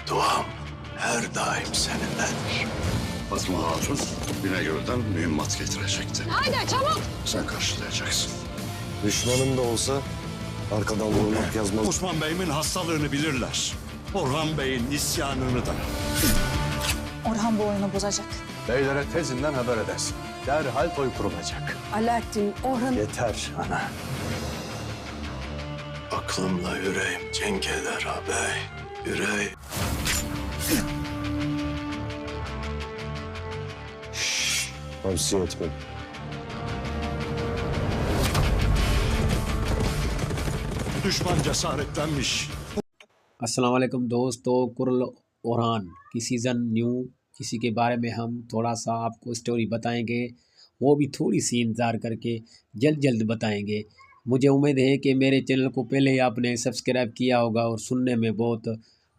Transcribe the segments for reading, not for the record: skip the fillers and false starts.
Duam her daim seninledir. Fatma Hatun Binegöl'den mühimmat getirecekti. Haydi çabuk. Sen karşılayacaksın. Düşmanın da olsa arkadan vurmak yazmaz. Osman Bey'imin hastalığını bilirler. Orhan Bey'in isyanını da. Orhan bu oyunu bozacak. Beylere tezinden haber edersin. Derhal toy kurulacak. Alaaddin, Orhan... Yeter ana. Aklımla yüreğim cenk eder ağabey. Yüreğim. Tavsiye etmem. Düşman cesaretlenmiş. अस्सलाम वालेकुम दोस्तों, कुर्ल ओरहान की season new किसी के बारे में हम थोड़ा सा आपको स्टोरी बताएंगे, वो भी थोड़ी सी इंतज़ार करके जल्द बताएंगे। मुझे उम्मीद है कि मेरे चैनल को पहले ही आपने सब्सक्राइब किया होगा और सुनने में बहुत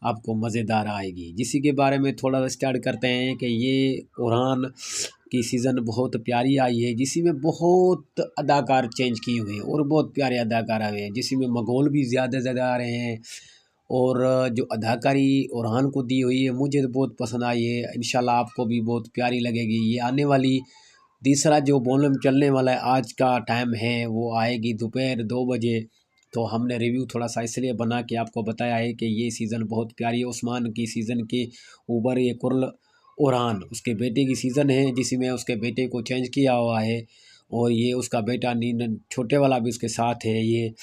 आपको मज़ेदार आएगी। जिसी के बारे में थोड़ा सा स्टार्ट करते हैं कि ये ओरहान की सीज़न बहुत प्यारी आई है, जिसी में बहुत अदाकार चेंज किए हुए हैं और बहुत प्यारे अदाकार आए हैं, जिसी में मगोल भी ज़्यादा आ रहे हैं। और जो अदाकारी ओरहान को दी हुई है मुझे तो बहुत पसंद आई है, इंशाल्लाह आपको भी बहुत प्यारी लगेगी। ये आने वाली तीसरा जो वॉल्यूम चलने वाला है, आज का टाइम है, वो आएगी दोपहर 2 बजे। तो हमने रिव्यू थोड़ा सा इसलिए बना के आपको बताया है कि ये सीज़न बहुत प्यारी है। उस्मान की सीज़न के ऊपर ये कुर्ल ओरहान उसके बेटे की सीज़न है, जिसमें उसके बेटे को चेंज किया हुआ है और ये उसका बेटा नींद छोटे वाला भी उसके साथ है। ये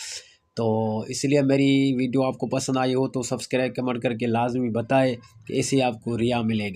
तो इसलिए मेरी वीडियो आपको पसंद आई हो तो सब्सक्राइब कमेंट करके लाजमी बताएं कि ऐसे आपको रिया मिलेगी।